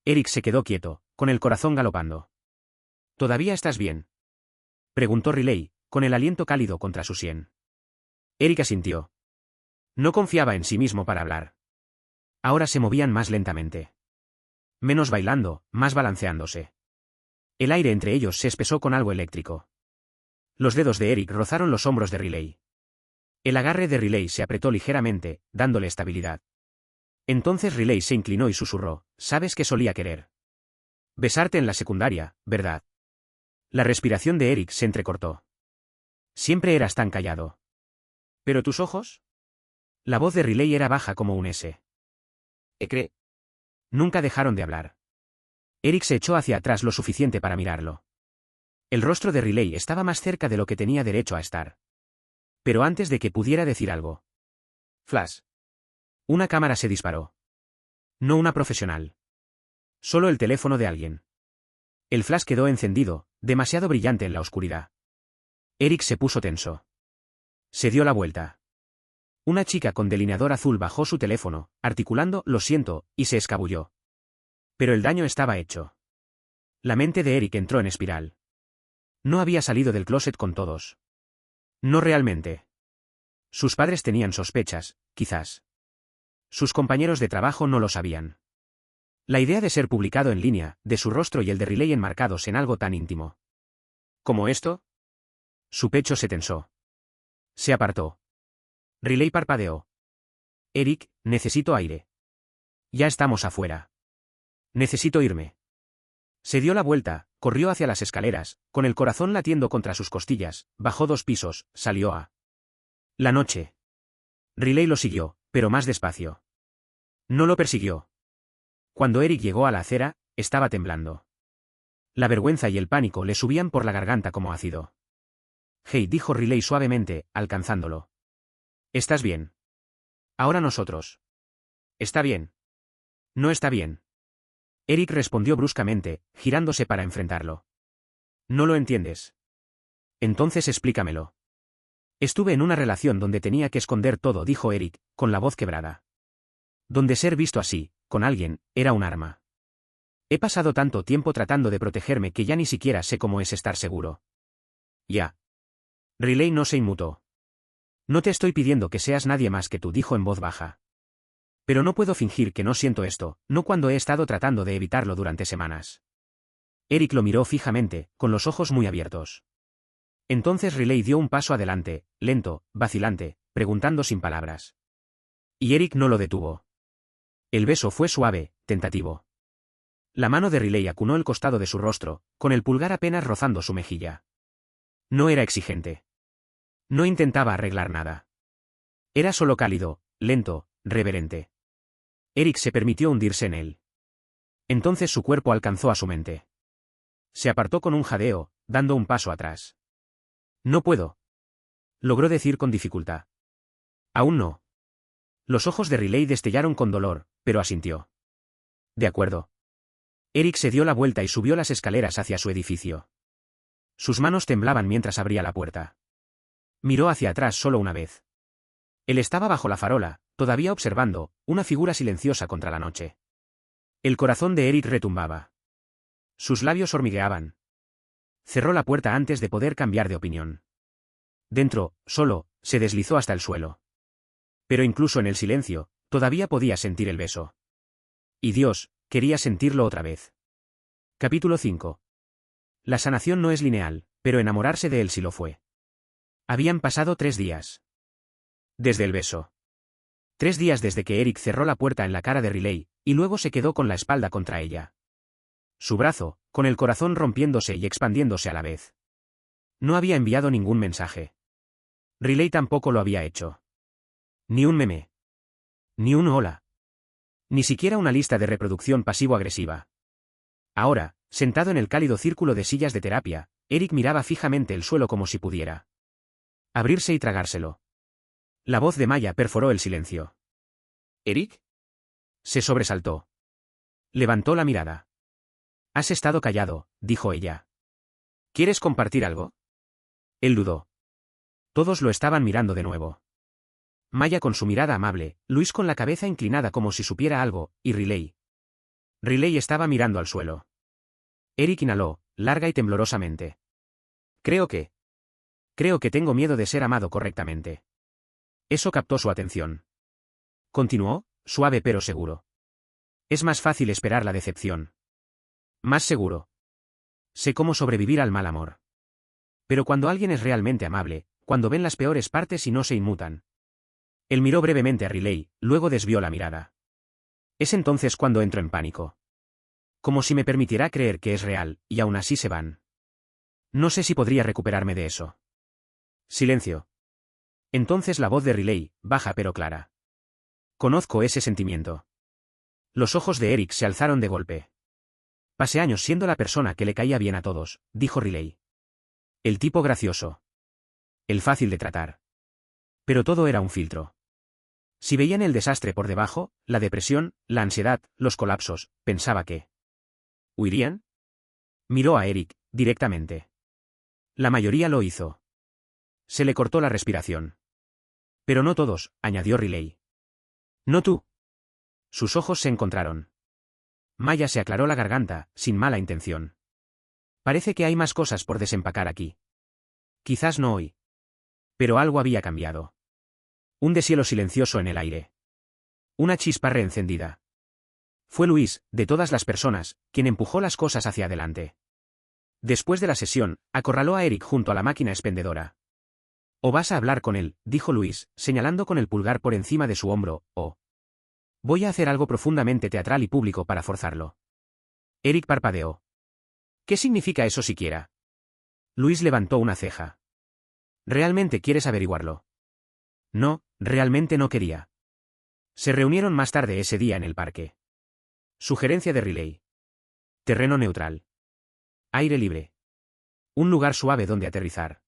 Eric se quedó quieto, con el corazón galopando. ¿Todavía estás bien?, preguntó Riley, con el aliento cálido contra su sien. Eric asintió. No confiaba en sí mismo para hablar. Ahora se movían más lentamente. Menos bailando, más balanceándose. El aire entre ellos se espesó con algo eléctrico. Los dedos de Eric rozaron los hombros de Riley. El agarre de Riley se apretó ligeramente, dándole estabilidad. Entonces Riley se inclinó y susurró, «¿Sabes qué solía querer? Besarte en la secundaria, ¿verdad?» La respiración de Eric se entrecortó. Siempre eras tan callado. ¿Pero tus ojos? La voz de Riley era baja como un S. Nunca dejaron de hablar. Eric se echó hacia atrás lo suficiente para mirarlo. El rostro de Riley estaba más cerca de lo que tenía derecho a estar. Pero antes de que pudiera decir algo. Flash. Una cámara se disparó. No una profesional. Solo el teléfono de alguien. El flash quedó encendido, demasiado brillante en la oscuridad. Eric se puso tenso. Se dio la vuelta. Una chica con delineador azul bajó su teléfono, articulando «lo siento», y se escabulló. Pero el daño estaba hecho. La mente de Eric entró en espiral. No había salido del closet con todos. No realmente. Sus padres tenían sospechas, quizás. Sus compañeros de trabajo no lo sabían. La idea de ser publicado en línea, de su rostro y el de Riley enmarcados en algo tan íntimo. ¿Como esto? Su pecho se tensó. Se apartó. Riley parpadeó. Eric, necesito aire. Ya estamos afuera. Necesito irme. Se dio la vuelta, corrió hacia las escaleras, con el corazón latiendo contra sus costillas, bajó 2 pisos, salió a la noche. Riley lo siguió, pero más despacio. No lo persiguió. Cuando Eric llegó a la acera, estaba temblando. La vergüenza y el pánico le subían por la garganta como ácido. «Hey», dijo Riley suavemente, alcanzándolo. «¿Estás bien?» «Ahora nosotros». «Está bien». «No está bien». Eric respondió bruscamente, girándose para enfrentarlo. «¿No lo entiendes?» «Entonces explícamelo». «Estuve en una relación donde tenía que esconder todo», dijo Eric, con la voz quebrada. «Donde ser visto así, con alguien, era un arma. He pasado tanto tiempo tratando de protegerme que ya ni siquiera sé cómo es estar seguro». «Ya». Riley no se inmutó. «No te estoy pidiendo que seas nadie más que tú», dijo en voz baja. «Pero no puedo fingir que no siento esto, no cuando he estado tratando de evitarlo durante semanas». Eric lo miró fijamente, con los ojos muy abiertos. Entonces Riley dio un paso adelante, lento, vacilante, preguntando sin palabras. Y Eric no lo detuvo. El beso fue suave, tentativo. La mano de Riley acunó el costado de su rostro, con el pulgar apenas rozando su mejilla. No era exigente. No intentaba arreglar nada. Era solo cálido, lento, reverente. Eric se permitió hundirse en él. Entonces su cuerpo alcanzó a su mente. Se apartó con un jadeo, dando un paso atrás. No puedo. Logró decir con dificultad. Aún no. Los ojos de Riley destellaron con dolor, pero asintió. De acuerdo. Eric se dio la vuelta y subió las escaleras hacia su edificio. Sus manos temblaban mientras abría la puerta. Miró hacia atrás solo una vez. Él estaba bajo la farola, todavía observando, una figura silenciosa contra la noche. El corazón de Eric retumbaba. Sus labios hormigueaban. Cerró la puerta antes de poder cambiar de opinión. Dentro, solo, se deslizó hasta el suelo. Pero incluso en el silencio, todavía podía sentir el beso. Y Dios, quería sentirlo otra vez. Capítulo 5. La sanación no es lineal, pero enamorarse de él sí lo fue. Habían pasado 3 días. Desde el beso. 3 días desde que Eric cerró la puerta en la cara de Riley, y luego se quedó con la espalda contra ella. Su brazo, con el corazón rompiéndose y expandiéndose a la vez. No había enviado ningún mensaje. Riley tampoco lo había hecho. Ni un meme. Ni un hola. Ni siquiera una lista de reproducción pasivo-agresiva. Ahora, sentado en el cálido círculo de sillas de terapia, Eric miraba fijamente el suelo como si pudiera abrirse y tragárselo. La voz de Maya perforó el silencio. ¿Eric? Se sobresaltó. Levantó la mirada. Has estado callado, dijo ella. ¿Quieres compartir algo? Él dudó. Todos lo estaban mirando de nuevo. Maya con su mirada amable, Luis con la cabeza inclinada como si supiera algo, y Riley. Riley estaba mirando al suelo. Eric inhaló, larga y temblorosamente. Creo que tengo miedo de ser amado correctamente. Eso captó su atención. Continuó, suave pero seguro. Es más fácil esperar la decepción. Más seguro. Sé cómo sobrevivir al mal amor. Pero cuando alguien es realmente amable, cuando ven las peores partes y no se inmutan. Él miró brevemente a Riley, luego desvió la mirada. Es entonces cuando entro en pánico. Como si me permitiera creer que es real, y aún así se van. No sé si podría recuperarme de eso. Silencio. Entonces la voz de Riley, baja pero clara. Conozco ese sentimiento. Los ojos de Eric se alzaron de golpe. Pasé años siendo la persona que le caía bien a todos, dijo Riley. El tipo gracioso. El fácil de tratar. Pero todo era un filtro. Si veían el desastre por debajo, la depresión, la ansiedad, los colapsos, pensaba que ¿huirían? Miró a Eric, directamente. La mayoría lo hizo. Se le cortó la respiración. Pero no todos, añadió Riley. No tú. Sus ojos se encontraron. Maya se aclaró la garganta, sin mala intención. Parece que hay más cosas por desempacar aquí. Quizás no hoy. Pero algo había cambiado. Un deshielo silencioso en el aire. Una chispa reencendida. Fue Luis, de todas las personas, quien empujó las cosas hacia adelante. Después de la sesión, acorraló a Eric junto a la máquina expendedora. O vas a hablar con él, dijo Luis, señalando con el pulgar por encima de su hombro, o voy a hacer algo profundamente teatral y público para forzarlo. Eric parpadeó. ¿Qué significa eso siquiera? Luis levantó una ceja. ¿Realmente quieres averiguarlo? No, realmente no quería. Se reunieron más tarde ese día en el parque. Sugerencia de Riley. Terreno neutral. Aire libre. Un lugar suave donde aterrizar.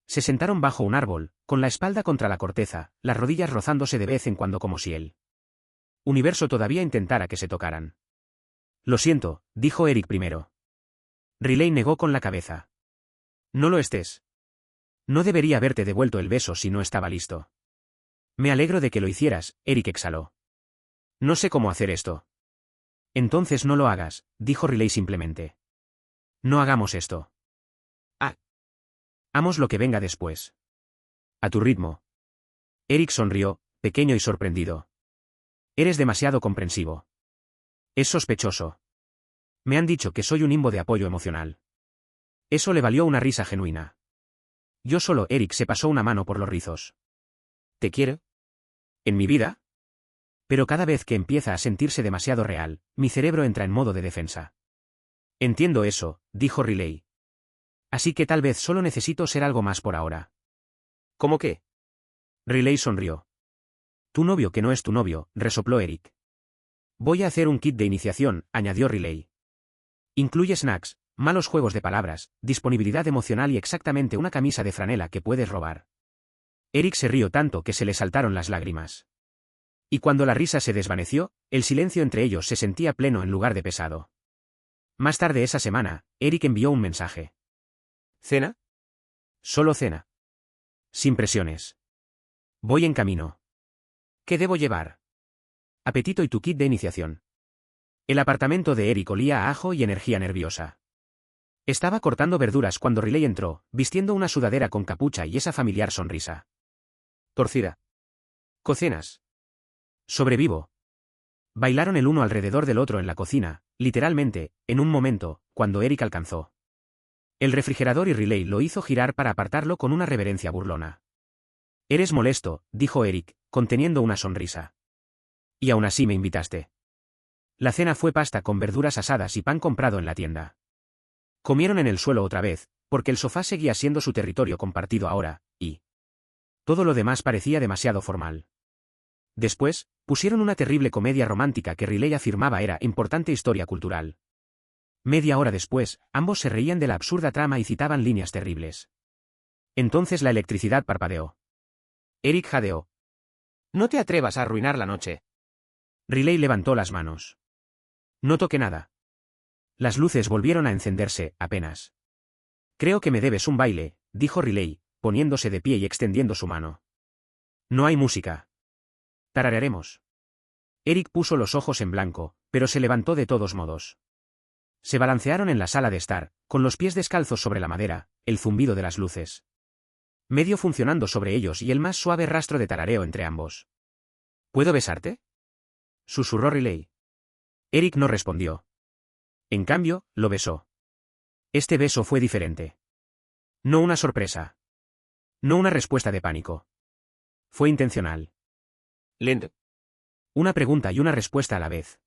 Se sentaron bajo un árbol, con la espalda contra la corteza, las rodillas rozándose de vez en cuando como si el universo todavía intentara que se tocaran. Lo siento, dijo Eric primero. Riley negó con la cabeza. No lo estés. No debería haberte devuelto el beso si no estaba listo. Me alegro de que lo hicieras, Eric exhaló. No sé cómo hacer esto. Entonces no lo hagas, dijo Riley simplemente. No hagamos esto. Hagamos lo que venga después. A tu ritmo. Eric sonrió, pequeño y sorprendido. Eres demasiado comprensivo. Es sospechoso. Me han dicho que soy un imbo de apoyo emocional. Eso le valió una risa genuina. Yo solo, Eric se pasó una mano por los rizos. ¿Te quiero? ¿En mi vida? Pero cada vez que empieza a sentirse demasiado real, mi cerebro entra en modo de defensa. Entiendo eso, dijo Riley. Así que tal vez solo necesito ser algo más por ahora. ¿Cómo qué? Riley sonrió. Tu novio que no es tu novio, resopló Eric. Voy a hacer un kit de iniciación, añadió Riley. Incluye snacks, malos juegos de palabras, disponibilidad emocional y exactamente una camisa de franela que puedes robar. Eric se rió tanto que se le saltaron las lágrimas. Y cuando la risa se desvaneció, el silencio entre ellos se sentía pleno en lugar de pesado. Más tarde esa semana, Eric envió un mensaje. ¿Cena? Solo cena. Sin presiones. Voy en camino. ¿Qué debo llevar? Apetito y tu kit de iniciación. El apartamento de Eric olía a ajo y energía nerviosa. Estaba cortando verduras cuando Riley entró, vistiendo una sudadera con capucha y esa familiar sonrisa. Torcida. ¿Cocinas? Sobrevivo. Bailaron el uno alrededor del otro en la cocina, literalmente, en un momento, cuando Eric alcanzó el refrigerador y Riley lo hizo girar para apartarlo con una reverencia burlona. Eres molesto, dijo Eric, conteniendo una sonrisa. Y aún así me invitaste. La cena fue pasta con verduras asadas y pan comprado en la tienda. Comieron en el suelo otra vez, porque el sofá seguía siendo su territorio compartido ahora, y todo lo demás parecía demasiado formal. Después, pusieron una terrible comedia romántica que Riley afirmaba era importante historia cultural. Media hora después, ambos se reían de la absurda trama y citaban líneas terribles. Entonces la electricidad parpadeó. Eric jadeó. No te atrevas a arruinar la noche. Riley levantó las manos. No toqué nada. Las luces volvieron a encenderse, apenas. Creo que me debes un baile, dijo Riley, poniéndose de pie y extendiendo su mano. No hay música. Tararearemos. Eric puso los ojos en blanco, pero se levantó de todos modos. Se balancearon en la sala de estar, con los pies descalzos sobre la madera, el zumbido de las luces medio funcionando sobre ellos y el más suave rastro de tarareo entre ambos. ¿Puedo besarte? Susurró Riley. Eric no respondió. En cambio, lo besó. Este beso fue diferente. No una sorpresa. No una respuesta de pánico. Fue intencional. Lento. Una pregunta y una respuesta a la vez.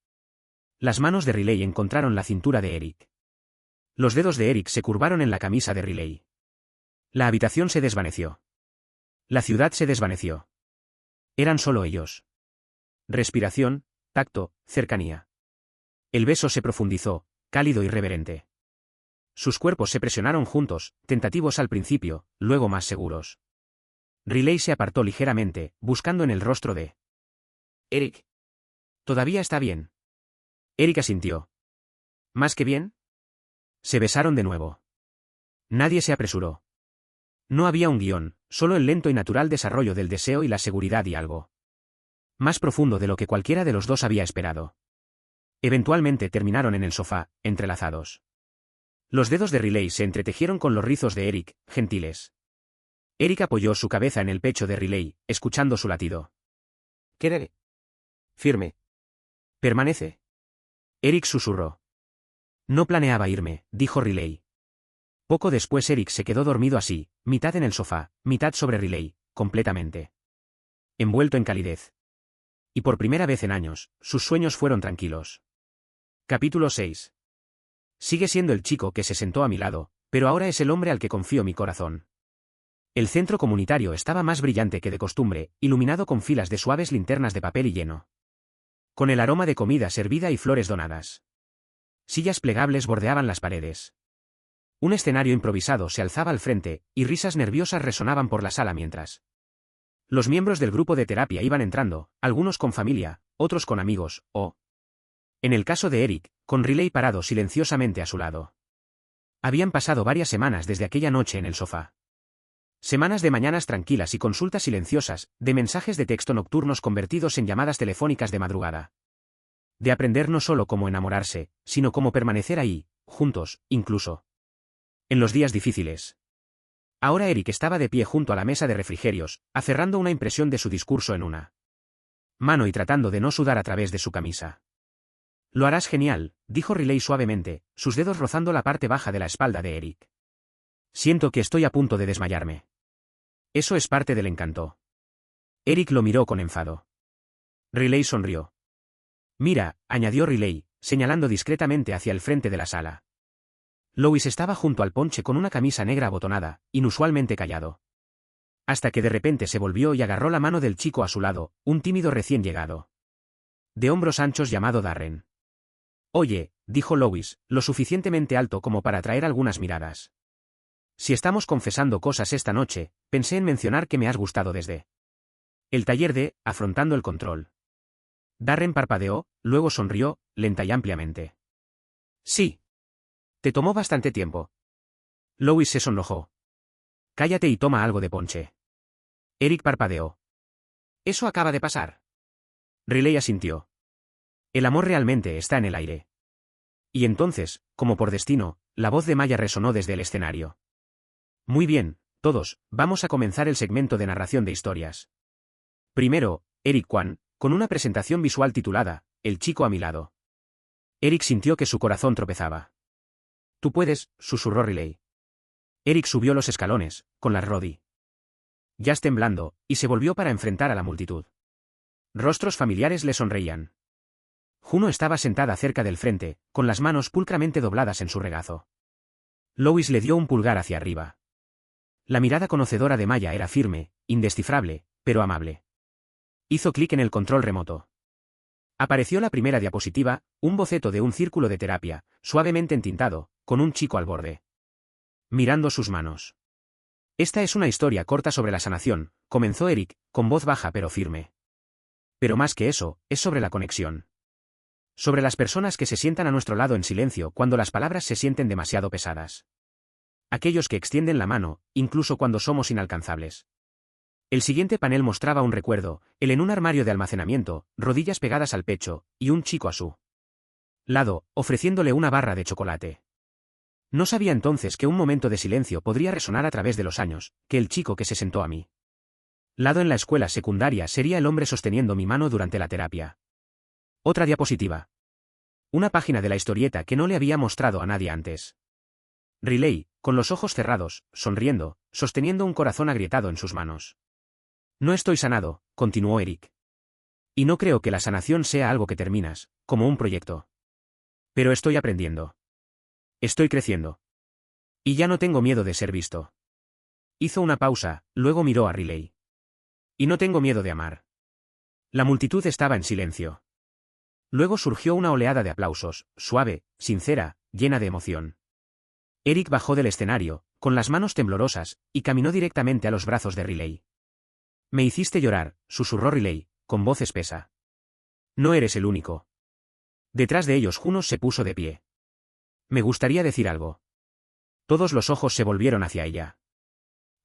Las manos de Riley encontraron la cintura de Eric. Los dedos de Eric se curvaron en la camisa de Riley. La habitación se desvaneció. La ciudad se desvaneció. Eran solo ellos. Respiración, tacto, cercanía. El beso se profundizó, cálido y reverente. Sus cuerpos se presionaron juntos, tentativos al principio, luego más seguros. Riley se apartó ligeramente, buscando en el rostro de Eric. ¿Todavía está bien? Eric asintió. ¿Más que bien? Se besaron de nuevo. Nadie se apresuró. No había un guión, solo el lento y natural desarrollo del deseo y la seguridad y algo más profundo de lo que cualquiera de los dos había esperado. Eventualmente terminaron en el sofá, entrelazados. Los dedos de Riley se entretejieron con los rizos de Eric, gentiles. Eric apoyó su cabeza en el pecho de Riley, escuchando su latido. Quédate. Firme. Permanece. Eric susurró. No planeaba irme, dijo Riley. Poco después Eric se quedó dormido así, mitad en el sofá, mitad sobre Riley, completamente envuelto en calidez. Y por primera vez en años, sus sueños fueron tranquilos. Capítulo 6. Sigue siendo el chico que se sentó a mi lado, pero ahora es el hombre al que confío mi corazón. El centro comunitario estaba más brillante que de costumbre, iluminado con filas de suaves linternas de papel y lleno con el aroma de comida servida y flores donadas. Sillas plegables bordeaban las paredes. Un escenario improvisado se alzaba al frente, y risas nerviosas resonaban por la sala mientras los miembros del grupo de terapia iban entrando, algunos con familia, otros con amigos, o, en el caso de Eric, con Riley parado silenciosamente a su lado. Habían pasado varias semanas desde aquella noche en el sofá. Semanas de mañanas tranquilas y consultas silenciosas, de mensajes de texto nocturnos convertidos en llamadas telefónicas de madrugada. De aprender no solo cómo enamorarse, sino cómo permanecer ahí, juntos, incluso en los días difíciles. Ahora Eric estaba de pie junto a la mesa de refrigerios, aferrando una impresión de su discurso en una mano y tratando de no sudar a través de su camisa. Lo harás genial, dijo Riley suavemente, sus dedos rozando la parte baja de la espalda de Eric. Siento que estoy a punto de desmayarme. Eso es parte del encanto. Eric lo miró con enfado. Riley sonrió. Mira, añadió Riley, señalando discretamente hacia el frente de la sala. Lois estaba junto al ponche con una camisa negra abotonada, inusualmente callado. Hasta que de repente se volvió y agarró la mano del chico a su lado, un tímido recién llegado. De hombros anchos llamado Darren. Oye, dijo Lois, lo suficientemente alto como para atraer algunas miradas. Si estamos confesando cosas esta noche, pensé en mencionar que me has gustado desde el taller de, afrontando el control. Darren parpadeó, luego sonrió, lenta y ampliamente. Sí. Te tomó bastante tiempo. Lois se sonrojó. Cállate y toma algo de ponche. Eric parpadeó. Eso acaba de pasar. Riley asintió. El amor realmente está en el aire. Y entonces, como por destino, la voz de Maya resonó desde el escenario. Muy bien, todos, vamos a comenzar el segmento de narración de historias. Primero, Eric Kwan, con una presentación visual titulada, El chico a mi lado. Eric sintió que su corazón tropezaba. Tú puedes, susurró Riley. Eric subió los escalones, con las rodillas temblando, y se volvió para enfrentar a la multitud. Rostros familiares le sonreían. Juno estaba sentada cerca del frente, con las manos pulcramente dobladas en su regazo. Lois le dio un pulgar hacia arriba. La mirada conocedora de Maya era firme, indescifrable, pero amable. Hizo clic en el control remoto. Apareció la primera diapositiva, un boceto de un círculo de terapia, suavemente entintado, con un chico al borde. Mirando sus manos. Esta es una historia corta sobre la sanación, comenzó Eric, con voz baja pero firme. Pero más que eso, es sobre la conexión. Sobre las personas que se sientan a nuestro lado en silencio cuando las palabras se sienten demasiado pesadas. Aquellos que extienden la mano, incluso cuando somos inalcanzables. El siguiente panel mostraba un recuerdo, él en un armario de almacenamiento, rodillas pegadas al pecho, y un chico a su lado, ofreciéndole una barra de chocolate. No sabía entonces que un momento de silencio podría resonar a través de los años, que el chico que se sentó a mi lado en la escuela secundaria sería el hombre sosteniendo mi mano durante la terapia. Otra diapositiva. Una página de la historieta que no le había mostrado a nadie antes. Riley, con los ojos cerrados, sonriendo, sosteniendo un corazón agrietado en sus manos. No estoy sanado, continuó Eric. Y no creo que la sanación sea algo que terminas, como un proyecto. Pero estoy aprendiendo. Estoy creciendo. Y ya no tengo miedo de ser visto. Hizo una pausa, luego miró a Riley. Y no tengo miedo de amar. La multitud estaba en silencio. Luego surgió una oleada de aplausos, suave, sincera, llena de emoción. Eric bajó del escenario, con las manos temblorosas, y caminó directamente a los brazos de Riley. Me hiciste llorar, susurró Riley, con voz espesa. No eres el único. Detrás de ellos Juno se puso de pie. Me gustaría decir algo. Todos los ojos se volvieron hacia ella.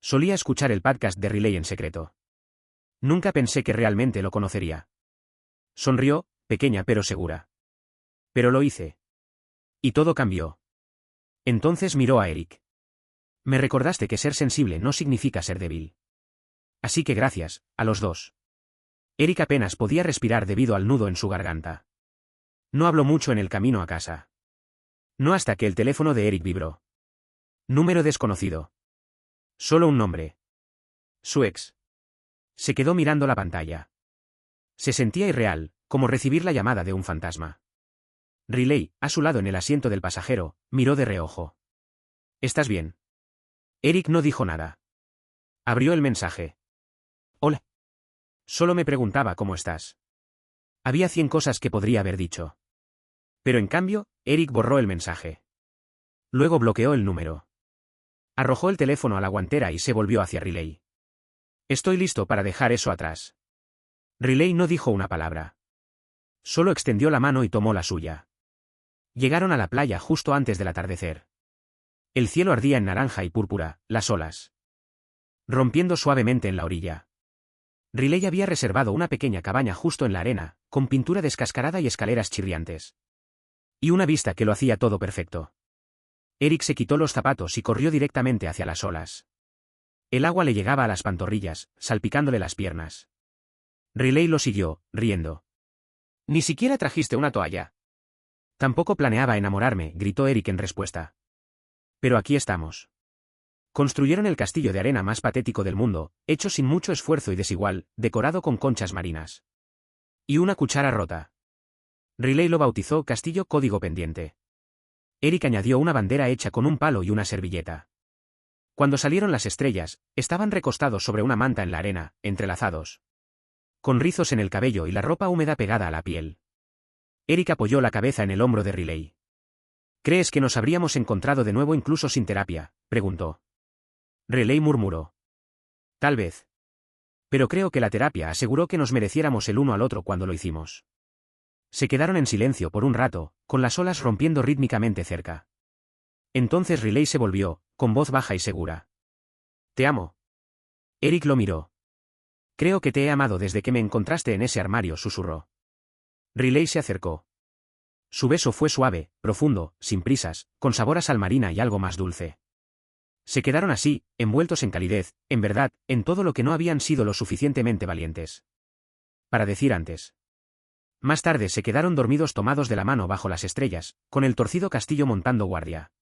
Solía escuchar el podcast de Riley en secreto. Nunca pensé que realmente lo conocería. Sonrió, pequeña pero segura. Pero lo hice. Y todo cambió. Entonces miró a Eric. Me recordaste que ser sensible no significa ser débil. Así que gracias, a los dos. Eric apenas podía respirar debido al nudo en su garganta. No habló mucho en el camino a casa. No hasta que el teléfono de Eric vibró. Número desconocido. Solo un nombre. Su ex. Se quedó mirando la pantalla. Se sentía irreal, como recibir la llamada de un fantasma. Riley, a su lado en el asiento del pasajero, miró de reojo. ¿Estás bien? Eric no dijo nada. Abrió el mensaje. Hola. Solo me preguntaba cómo estás. Había 100 cosas que podría haber dicho. Pero en cambio, Eric borró el mensaje. Luego bloqueó el número. Arrojó el teléfono a la guantera y se volvió hacia Riley. Estoy listo para dejar eso atrás. Riley no dijo una palabra. Solo extendió la mano y tomó la suya. Llegaron a la playa justo antes del atardecer. El cielo ardía en naranja y púrpura, las olas rompiendo suavemente en la orilla. Riley había reservado una pequeña cabaña justo en la arena, con pintura descascarada y escaleras chirriantes. Y una vista que lo hacía todo perfecto. Eric se quitó los zapatos y corrió directamente hacia las olas. El agua le llegaba a las pantorrillas, salpicándole las piernas. Riley lo siguió, riendo. Ni siquiera trajiste una toalla. Tampoco planeaba enamorarme, gritó Eric en respuesta. Pero aquí estamos. Construyeron el castillo de arena más patético del mundo, hecho sin mucho esfuerzo y desigual, decorado con conchas marinas. Y una cuchara rota. Riley lo bautizó Castillo Código Pendiente. Eric añadió una bandera hecha con un palo y una servilleta. Cuando salieron las estrellas, estaban recostados sobre una manta en la arena, entrelazados, con rizos en el cabello y la ropa húmeda pegada a la piel. Eric apoyó la cabeza en el hombro de Riley. ¿Crees que nos habríamos encontrado de nuevo incluso sin terapia?, preguntó. Riley murmuró. Tal vez. Pero creo que la terapia aseguró que nos mereciéramos el uno al otro cuando lo hicimos. Se quedaron en silencio por un rato, con las olas rompiendo rítmicamente cerca. Entonces Riley se volvió, con voz baja y segura. Te amo. Eric lo miró. Creo que te he amado desde que me encontraste en ese armario, susurró. Riley se acercó. Su beso fue suave, profundo, sin prisas, con sabor a sal marina y algo más dulce. Se quedaron así, envueltos en calidez, en verdad, en todo lo que no habían sido lo suficientemente valientes para decir antes. Más tarde se quedaron dormidos tomados de la mano bajo las estrellas, con el torcido castillo montando guardia.